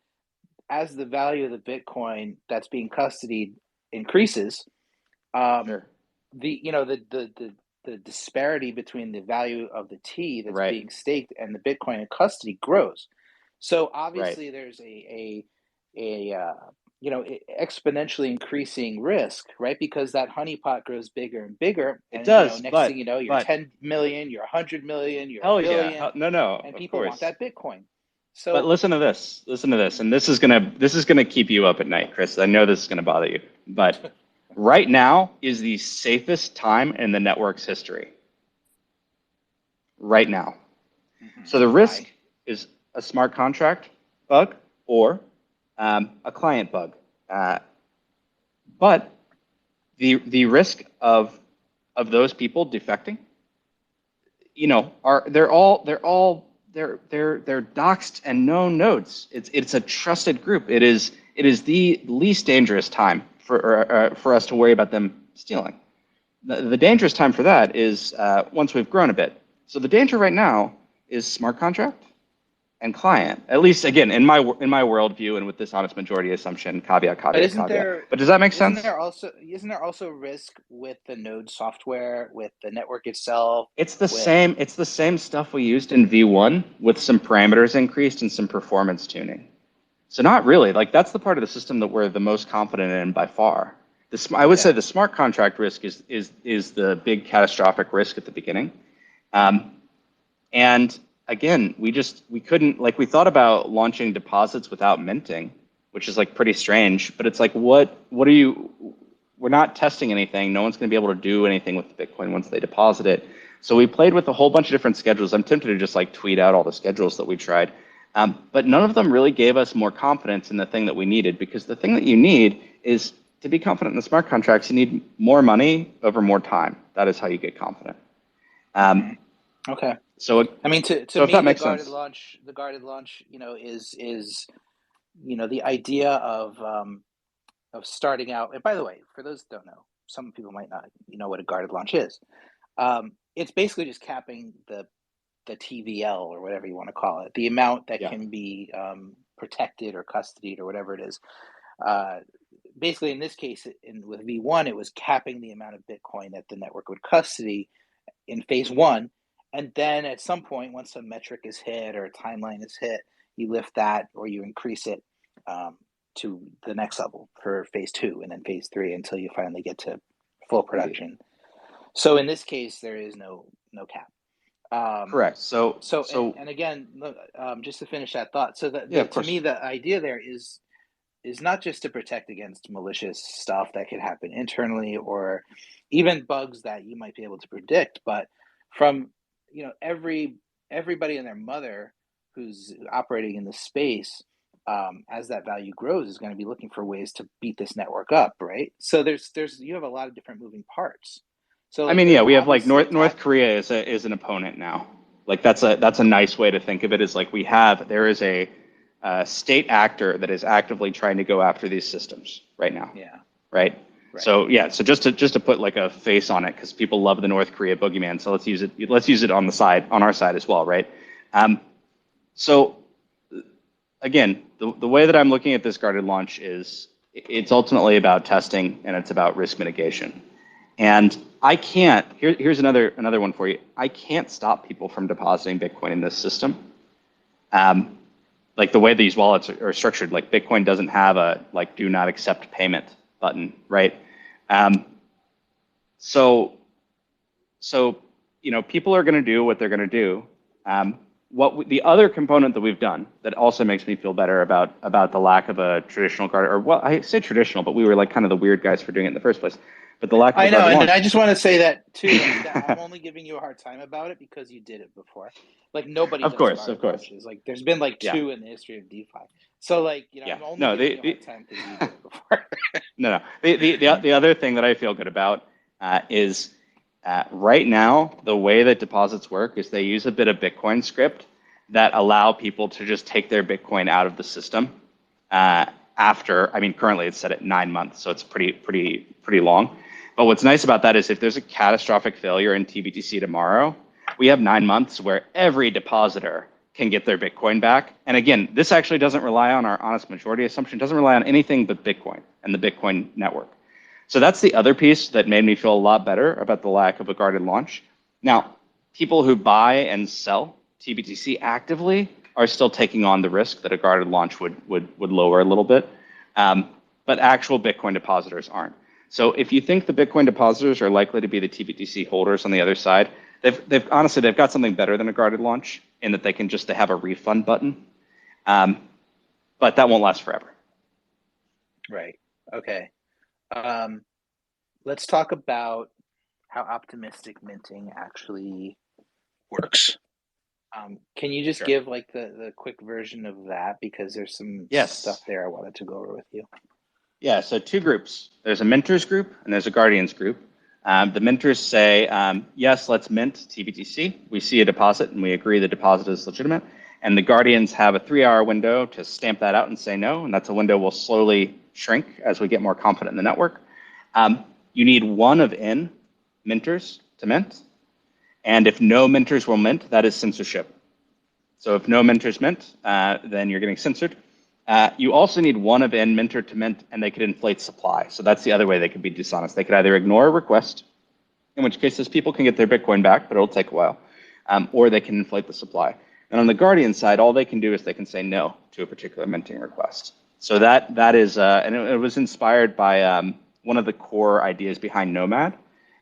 as the value of the Bitcoin that's being custodied increases, um, Sure. the disparity between the value of the T that's Right. being staked and the Bitcoin in custody grows. So Right. obviously there's a exponentially increasing risk, right? Because that honeypot grows bigger and bigger, It and does, next thing you know, you're but 10 million, you're 100 million, you're a hell yeah. billion, No, no, and of people want course. that Bitcoin. But So listen to this. Listen to this. And this is gonna keep you up at night, Chris. I know this is gonna bother you. But right now is the safest time in the network's history. Right now. So the risk why? is a smart contract bug or a client bug. Uh, but the risk of those people defecting, are they're doxed and known nodes. It's a trusted group. It is the least dangerous time for us to worry about them stealing. The dangerous time for that is once we've grown a bit. So the danger right now is smart contract and client. At least again in my worldview and with this honest majority assumption, caveat, But caveat, caveat. But does that make sense? isn't there also risk with the node software, with the network itself, It's the with same. It's the same stuff we used in V1 with some parameters increased and some performance tuning. So not really. Like that's the part of the system that we're the most confident in by far. I would say okay. the smart contract risk is the big catastrophic risk at the beginning. Um, and again, we couldn't like we thought about launching deposits without minting, which is like pretty strange. But it's like what are you? We're not testing anything. No one's going to be able to do anything with the Bitcoin once they deposit it. So we played with a whole bunch of different schedules. I'm tempted to just like tweet out all the schedules that we tried. But none of them really gave us more confidence in the thing that we needed, because the thing that you need is to be confident in the smart contracts, you need more money over more time. That is how you get confident. hmm Um, Okay. so, I mean, to so if that me, makes sense. the guarded launch, is the idea of starting out. And by the way, for those that don't know, some people might not know what a guarded launch is. It's basically just capping the TVL or whatever you want to call it, the amount that Yeah. can be protected or custodied or whatever it is. Uh, Basically, in this case, with V1, it was capping the amount of Bitcoin that the network would custody in phase one. And then at some point, once a metric is hit or a timeline is hit, you lift that or you increase it um, to the next level for phase two and then phase three until you finally get to full Indeed. production. So in this case, there is no cap. Um, Correct. So and again, just to finish that thought, so yeah, of to course. me the idea there is not just to protect against malicious stuff that could happen internally or even bugs that you might be able to predict, but from everybody and their mother who's operating in the space, as that value grows, is going to be looking for ways to beat this network up, right? So there's you have a lot of different moving parts. So I like mean, there's yeah, we have like obviously North attack. Korea is an opponent now. Like that's a nice way to think of it. Is like there is a state actor that is actively trying to go after these systems right now, Yeah, right? right. So yeah, so just to put like a face on it, because people love the North Korea boogeyman. So let's use it on our side as well, right? So again, the way that I'm looking at this guarded launch is it's ultimately about testing and it's about risk mitigation. And I can't. Here's another one for you. I can't stop people from depositing Bitcoin in this system. Um, like the way these wallets are structured, like Bitcoin doesn't have a like do not accept payment button, right? Um, so so people are going to do what they're going to do. The other component that we've done that also makes me feel better about the lack of a traditional guard, or well, I say traditional, but we were like kind of the weird guys for doing it in the first place. But the lack of a I know, guarded and launch. I just want to say that too. That I'm only giving you a hard time about it because you did it before. Like nobody Of does course, of guarded course. launches. Like there's been like Yeah, two in the history of DeFi. So like yeah. I'm only No, giving you a hard time because you did it before. no. The other thing that I feel good about is right now the way that deposits work is they use a bit of Bitcoin script that allow people to just take their Bitcoin out of the system after. I mean, currently it's set at 9 months, so it's pretty long. But what's nice about that is if there's a catastrophic failure in tBTC tomorrow, we have 9 months where every depositor can get their Bitcoin back. And again, this actually doesn't rely on our honest majority assumption, it doesn't rely on anything but Bitcoin and the Bitcoin network. So that's the other piece that made me feel a lot better about the lack of a guarded launch. Now, people who buy and sell tBTC actively are still taking on the risk that a guarded launch would lower a little bit, but actual Bitcoin depositors aren't. So if you think the Bitcoin depositors are likely to be the tBTC holders on the other side, they've honestly got something better than a guarded launch in that they have a refund button, but that won't last forever. Right. Okay. Um, let's talk about how optimistic minting actually works. Can you just Sure. give like the quick version of that because there's some stuff Yes. there I wanted to go over with you. Yeah, so two groups. There's a Minters group and there's a Guardians group. The Minters say, yes, let's mint tBTC. We see a deposit and we agree the deposit is legitimate. And the Guardians have a 3-hour window to stamp that out and say no. And that's a window will slowly shrink as we get more confident in the network. You need one of N Minters to mint. And if no Minters will mint, that is censorship. So if no Minters mint, then you're getting censored. You also need one of N minter to mint, and they could inflate supply. So that's the other way they could be dishonest. They could either ignore a request, in which cases people can get their Bitcoin back, but it'll take a while, or they can inflate the supply. And on the Guardian side, all they can do is they can say no to a particular minting request. So that is, and it was inspired by one of the core ideas behind Nomad.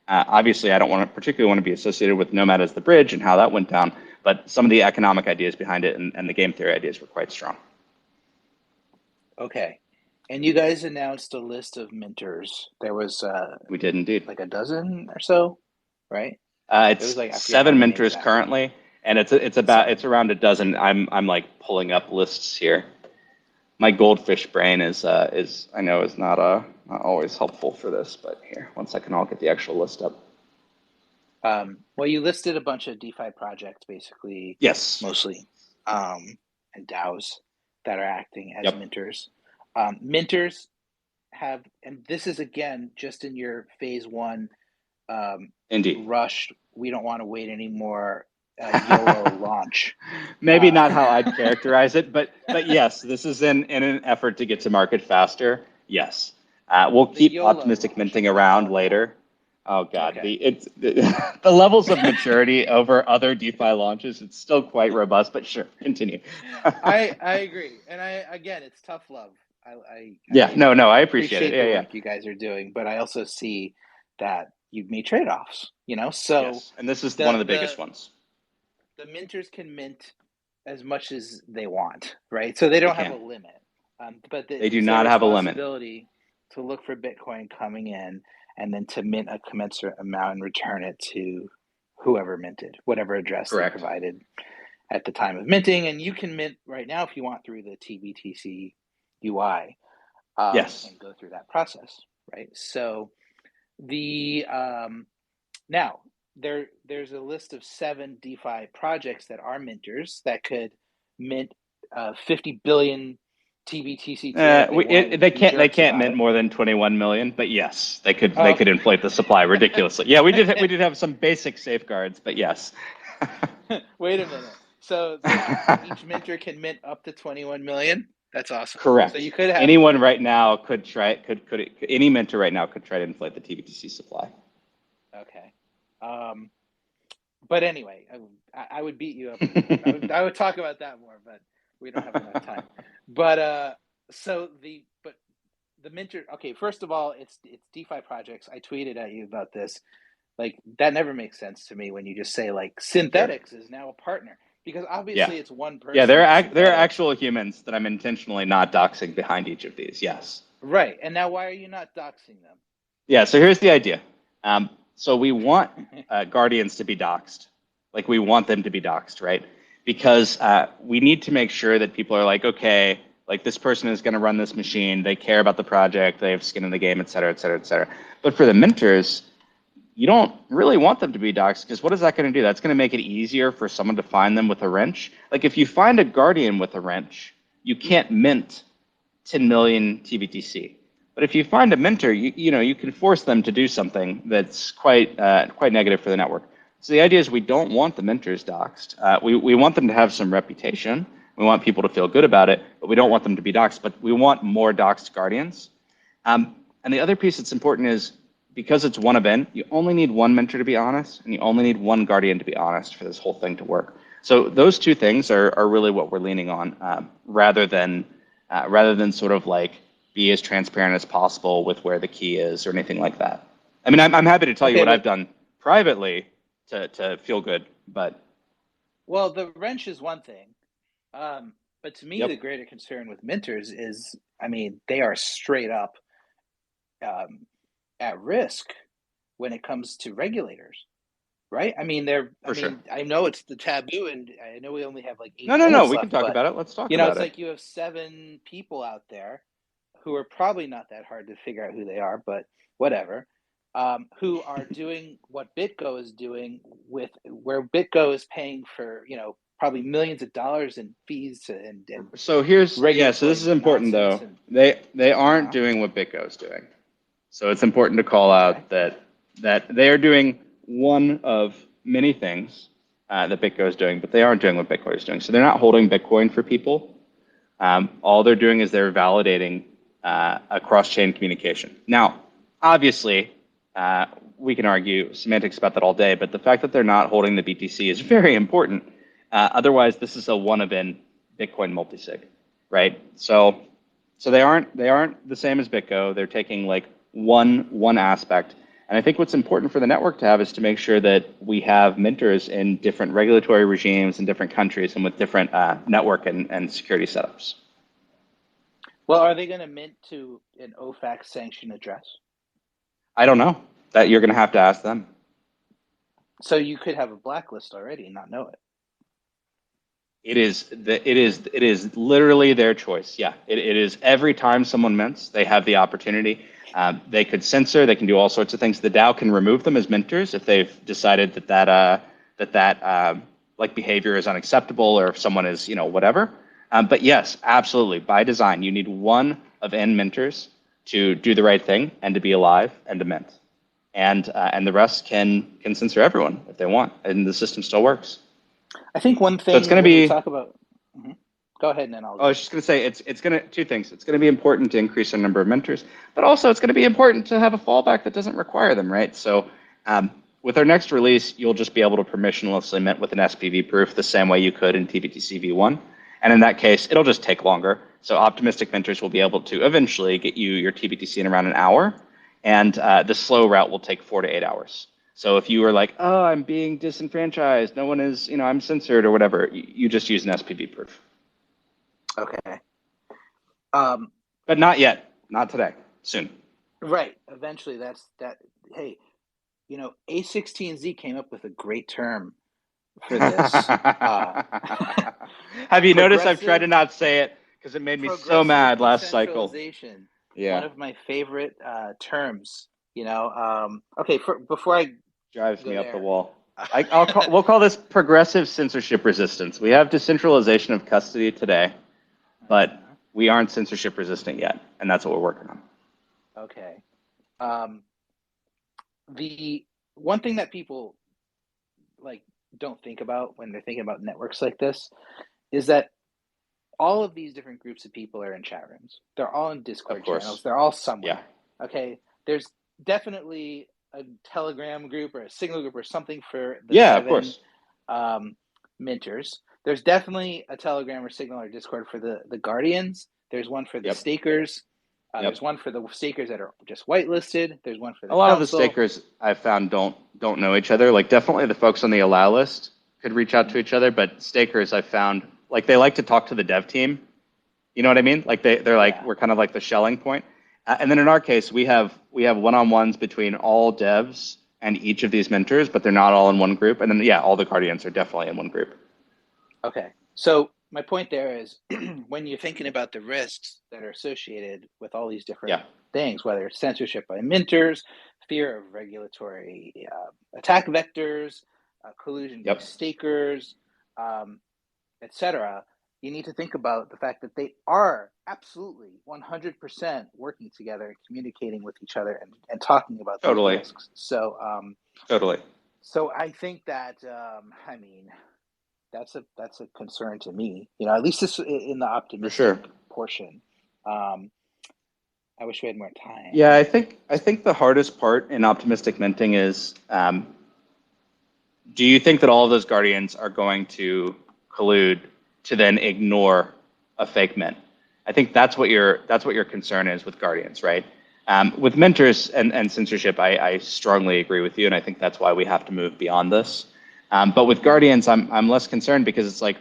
Obviously, I don't particularly want to be associated with Nomad as the bridge and how that went down, but some of the economic ideas behind it and the game theory ideas were quite strong. Okay. And you guys announced a list of minters. There was We did indeed. like a dozen or so, right? It was It's like I forget how 7 many minters exactly. currently, and it's 7. around a dozen. I'm like pulling up lists here. My goldfish brain is I know is not always helpful for this, but here, 1 second, I'll get the actual list up. Well, you listed a bunch of DeFi projects, basically, Yes. mostly, and DAOs that are acting as Yep. minters. Minters have, and this is again just in your phase one Indeed. rushed. We don't want to wait anymore. YOLO launch. Maybe Uh, not how I'd characterize it, but yes, this is in an effort to get to market faster. Yes, we'll the keep YOLO optimistic launch. I'm minting going to call around it that. later. Oh God, Okay. the levels of maturity over other DeFi launches, it's still quite robust. But sure, continue. I agree, and I again, it's tough love. Yeah, I no, I appreciate it. appreciate the Yeah, yeah, work you guys are doing, but I also see that you've made trade-offs. So yes, and this is one of the the the biggest ones. the minters can mint as much as they want, right? So they They don't have a can. limit, but They do it's their not have a limit. responsibility to look for Bitcoin coming in and then to mint a commensurate amount and return it to whoever minted, whatever address they Correct. provided at the time of minting. And you can mint right now if you want through the tBTC UI Yes. and go through that process, right? So the now there's a list of 7 DeFi projects that are minters that could mint 50 billion tBTC today if they wanted and They be can't jerks about mint it. more than 21 million, but yes, Oh, they could okay. inflate the supply ridiculously. Yeah, we did have some basic safeguards, but yes. Wait a minute. So each minter can mint up to 21 million. That's awesome. So Correct. you could have Anyone right 21 now million. could try any mentor right now could try to inflate the TBTC supply. Okay. Um, but anyway, I would beat you up. I would talk about that more, but we don't have enough time. But so the minter. Okay, first of all, it's DeFi projects. I tweeted at you about this. Like that never makes sense to me when you just say like Sure. Synthetics is now a partner because Yeah. obviously it's one Yeah, person at there are Synthetics, actual humans that I'm intentionally not doxing behind each of these. Yes. right? And now why are you not doxing them? Yeah, so here's the idea. So we want guardians to be doxxed. Like we want them to be doxxed, right? Because we need to make sure that people are like, okay, like this person is going to run this machine. They care about the project. They have skin in the game, et cetera, et cetera, et cetera. But for the mentors, you don't really want them to be doxxed because what is that going to do? That's going to make it easier for someone to find them with a wrench. Like if you find a guardian with a wrench, you can't mint 10 million TBTC. But if you find a mentor, you can force them to do something that's quite negative for the network. So the idea is we don't want the mentors doxxed. We want them to have some reputation. We want people to feel good about it, but we don't want them to be doxxed. But we want more doxxed guardians. And the other piece that's important is because it's one event, you only need one mentor to be honest, and you only need one guardian to be honest for this whole thing to work. So those two things are really what we're leaning on, rather than sort of like be as transparent as possible with where the key is or anything like that. I mean, I'm happy to tell you Okay, what I've but done privately to feel good, but well, the wrench is one thing. But to me, the yep, greater concern with minters is, I mean, they are straight up um, at risk when it comes to regulators, right? I mean, for sure. I know it's the taboo, and I know we only have like No, 8 no, no, minutes we can left, talk but about it. Let's talk it's about it. like you have 7 people out there who are probably not that hard to figure out who they are, but whatever, who are doing what BitGo is doing with where BitGo is paying for, probably millions of dollars in fees and So here's yeah. So this regulatory is important nonsense though. and They aren't uh, doing what BitGo's doing. So it's important to call okay. out that they are doing one of many things that BitGo is doing, but they aren't doing what Bitcoin is doing. So they're not holding Bitcoin for people. All they're doing is they're validating a cross-chain communication. Now, obviously, we can argue semantics about that all day, but the fact that they're not holding the BTC is very important. Otherwise, this is a one-of-in Bitcoin multisig, right? So they aren't the same as BitGo. They're taking like one aspect. And I think what's important for the network to have is to make sure that we have minters in different regulatory regimes in different countries and with different network and security setups. Well, are they going to mint to an OFAC sanction address? I don't know. That you're going to have to ask them. So you could have a blacklist already and not know it. It is literally their choice. Yeah, it is every time someone mints, they have the opportunity. They could censor. They can do all sorts of things. The DAO can remove them as minters if they've decided that like behavior is unacceptable or if someone is whatever. But yes, absolutely. By design, you need one of n minters to do the right thing and to be alive and to mint. and the rest can censor everyone if they want, and the system still works. I think one So it's thing going to when we be. talk about, Mhm. Go ahead and then I'll I was go. just going to say it's going to two things. It's going to be important to increase the number of mentors, but also it's going to be important to have a fallback that doesn't require them, right? So um, with our next release, you'll just be able to permissionlessly mint with an SPV proof the same way you could in tBTC v1, and in that case, it'll just take longer. So optimistic mentors will be able to eventually get you your tBTC in around an hour, and the slow route will take 4 to 8 hours. So if you were like, oh, I'm being disenfranchised, no one is, I'm censored or whatever, you just use an SPV proof. Okay. Um, But not yet. Not today. Soon. right. Eventually, that's that. Hey, A16Z came up with a great term for this. Have you noticed I've tried to Progressive not say it because it made me so progressive mad last cycle? decentralization. One Yeah, of my favorite terms. Okay, before I drives go me up the there, wall. We'll call this progressive censorship resistance. We have decentralization of custody today, but we aren't censorship resistant yet, and that's what we're working on. okay. Um, the one thing that people like don't think about when they're thinking about networks like this is that all of these different groups of people are in chat rooms. They're all in Of Discord channels. course. They're all Yeah. somewhere. Okay. There's definitely a Telegram group or a Signal group or something for the Yeah, of seven course. um, minters. There's definitely a Telegram or Signal or Discord for the Guardians. There's one for the Yep. stakers. There's Yep. one for the stakers that are just whitelisted. There's one for A the lot of the council. stakers I've found don't know each other. Like definitely the folks on the allow list could reach out to Mm-hmm. each other, but stakers I've found like they like to talk to the dev team. You know what I mean? Like they're like Yeah. we're kind of like the shelling point. And then in our case, we have one-on-ones between all devs and each of these mentors, but they're not all in one group. And then yeah, all the guardians are definitely in one group. Okay. So my point there is when you're thinking about the risks that are associated with all these different Yeah. things, whether it's censorship by minters, fear of regulatory attack vectors, collusion by Yep. stakers, um, etc., you need to think about the fact that they are absolutely 100% working together and communicating with each other and talking about these Totally. risks. Totally. So I think that I mean that's a concern to me. At least this in the For optimistic sure. portion. Um, I wish we had more Yeah, time. I think the hardest part in optimistic minting is do you think that all of those guardians are going to collude to then ignore a fake mint? I think that's what your concern is with guardians, right? With mentors and censorship, I strongly agree with you, and I think that's why we have to move beyond this. But with Mm-hmm. guardians, I'm less concerned because it's like,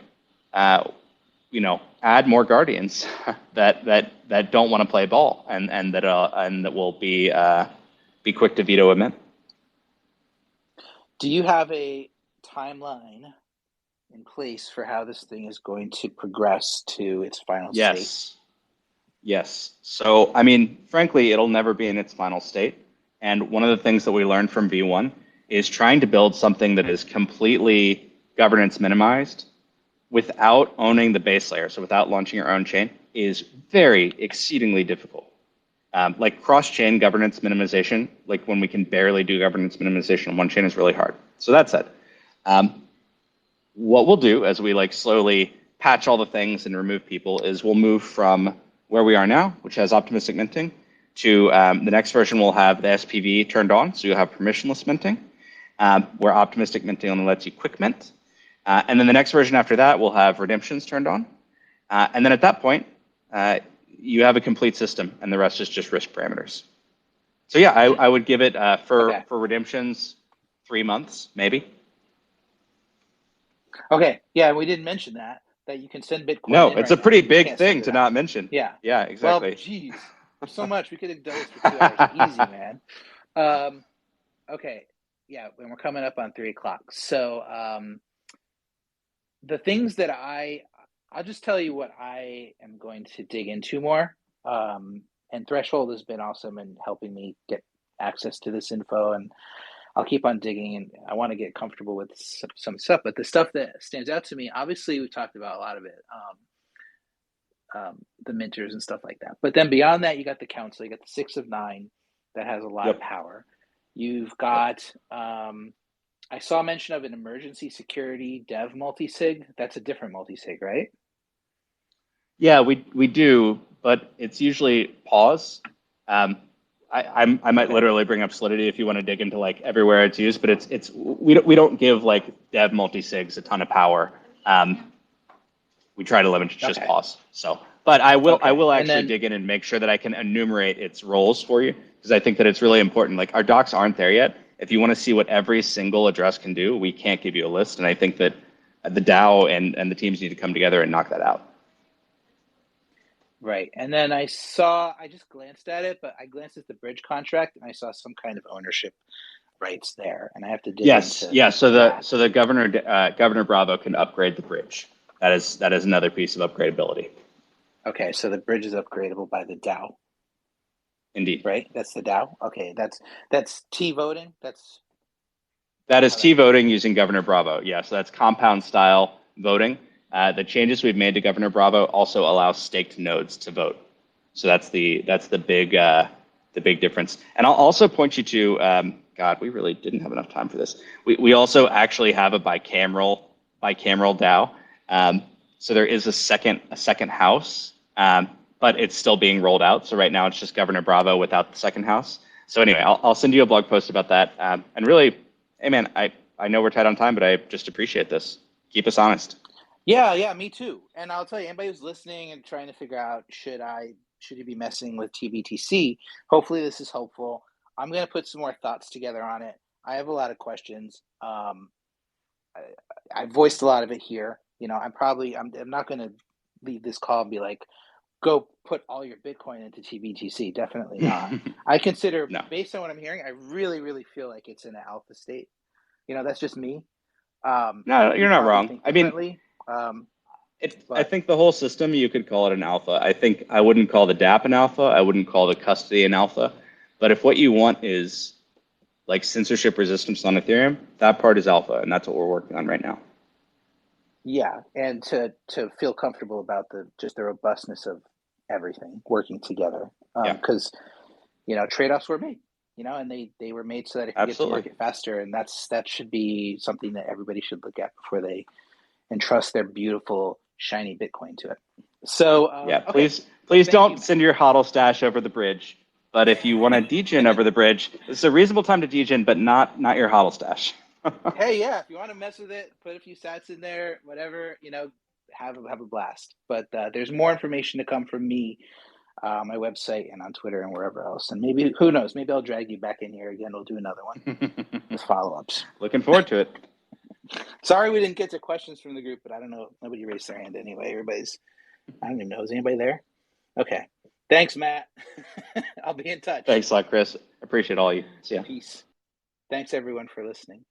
add more guardians that don't want to play ball and that will be quick to veto a mint. Do you have a timeline in place for how this thing is going to progress to its final state? Yes. Yes. So, I mean, frankly, it'll never be in its final state. And one of the things that we learned from V1 is trying to build something that is completely governance minimized without owning the base layer, so without launching your own chain, is very exceedingly difficult. Like cross-chain governance minimization, like when we can barely do governance minimization on one chain, is really hard. So that said, um, what we'll do as we like slowly patch all the things and remove people is we'll move from where we are now, which has optimistic minting, to the next version will have the SPV turned on, so you'll have permissionless minting, where optimistic minting only lets you quick mint. And then the next version after that will have redemptions turned on. And then at that point, you have a complete system, and the rest is just risk parameters. So yeah, I would give it Okay. for redemptions 3 months, maybe. Okay. Yeah, we didn't mention that you can send Bitcoin No, in it's right a now, pretty but you big can't send thing it to out. not mention. Yeah. Yeah, Well, exactly. geez, there's so much we could have done this for 2 hours. Easy, man. Um, okay. Yeah, and we're coming up on 3 o'clock. So the things that I'll just tell you what I am going to dig into more. And Threshold has been awesome in helping me get access to this info, and I'll keep on digging. And I want to get comfortable with some stuff, but the stuff that stands out to me, obviously, we've talked about a lot of it, the minters and stuff like that. But then beyond that, you got the council, you got the 6 of 9 that has a lot of Yep. power. You've Yep. got, I saw mention of an emergency security dev multisig. That's a different multisig, right? Yeah, we do, but it's usually pause. Um, I might Okay. literally bring up Solidity if you want to dig into like everywhere it's used, but it's we don't give like dev multisigs a ton of power. We try to limit it to just Okay. pause. So, but I will Okay. And actually then, dig in and make sure that I can enumerate its roles for you because I think that it's really important. Like our docs aren't there yet. If you want to see what every single address can do, we can't give you a list, and I think that the DAO and the teams need to come together and knock that out. right. And then I just glanced at it, but I glanced at the bridge contract and I saw some kind of ownership rights there. And I have to dig Yes, into yeah. So the that. so the Governor Bravo can upgrade the bridge. That is another piece of upgradability. Okay. So the bridge is upgradable by the DAO, Indeed, right? That's the DAO. Okay. That's T voting. That's that is how T that works. voting using Governor Bravo. Yeah, so that's compound style voting. The changes we've made to Governor Bravo also allow staked nodes to vote. So that's the big difference. And I'll also point you to God. We really didn't have enough time for this. We also actually have a bicameral DAO. So there is a second house, but it's still being rolled out. So right now it's just Governor Bravo without the second house. So anyway, I'll send you a blog post about that. And really, hey man, I know we're tight on time, but I just appreciate this. Keep us honest. Yeah, yeah, me too. And I'll tell you, anybody who's listening and trying to figure out should you be messing with tBTC, hopefully this is helpful. I'm gonna put some more thoughts together on it. I have a lot of questions. I, I voiced a lot of it here. I'm not gonna leave this call and be like, go put all your Bitcoin into tBTC. Definitely not. I consider, No, based on what I'm hearing, I really, really feel like it's in an alpha state. That's just me. no, You you're not probably wrong. think I mean, differently. Um, I but think the whole system, you could call it an alpha. I think I wouldn't call the DApp an alpha. I wouldn't call the custody an alpha. But if what you want is like censorship resistance on Ethereum, that part is alpha, and that's what we're working on right now. yeah, and to feel comfortable about the robustness of everything working together, Yeah, because trade-offs were made, and they were made so that it could get to absolutely. market faster, and that should be something that everybody should look at before they entrust their beautiful shiny Bitcoin to it. So Yeah, okay, well, please thank you, don't Matt. send your hodl stash over the bridge. But if you want to degen over the bridge, it's a reasonable time to degen, but not your hodl stash. Hey, yeah, if you want to mess with it, put a few sats in there, whatever, have a blast. But there's more information to come from me, my website and on Twitter and wherever else. And maybe, who knows, maybe I'll drag you back in here again. We'll do another one with follow-ups. Looking forward to it. Sorry we didn't get to questions from the group, but I don't know. Nobody raised their hand anyway. I don't even know. Is anybody there? Okay. Thanks, Matt. I'll be in touch. Thanks a lot, Chris. Appreciate all you. See ya. Peace. Thanks, everyone, for listening.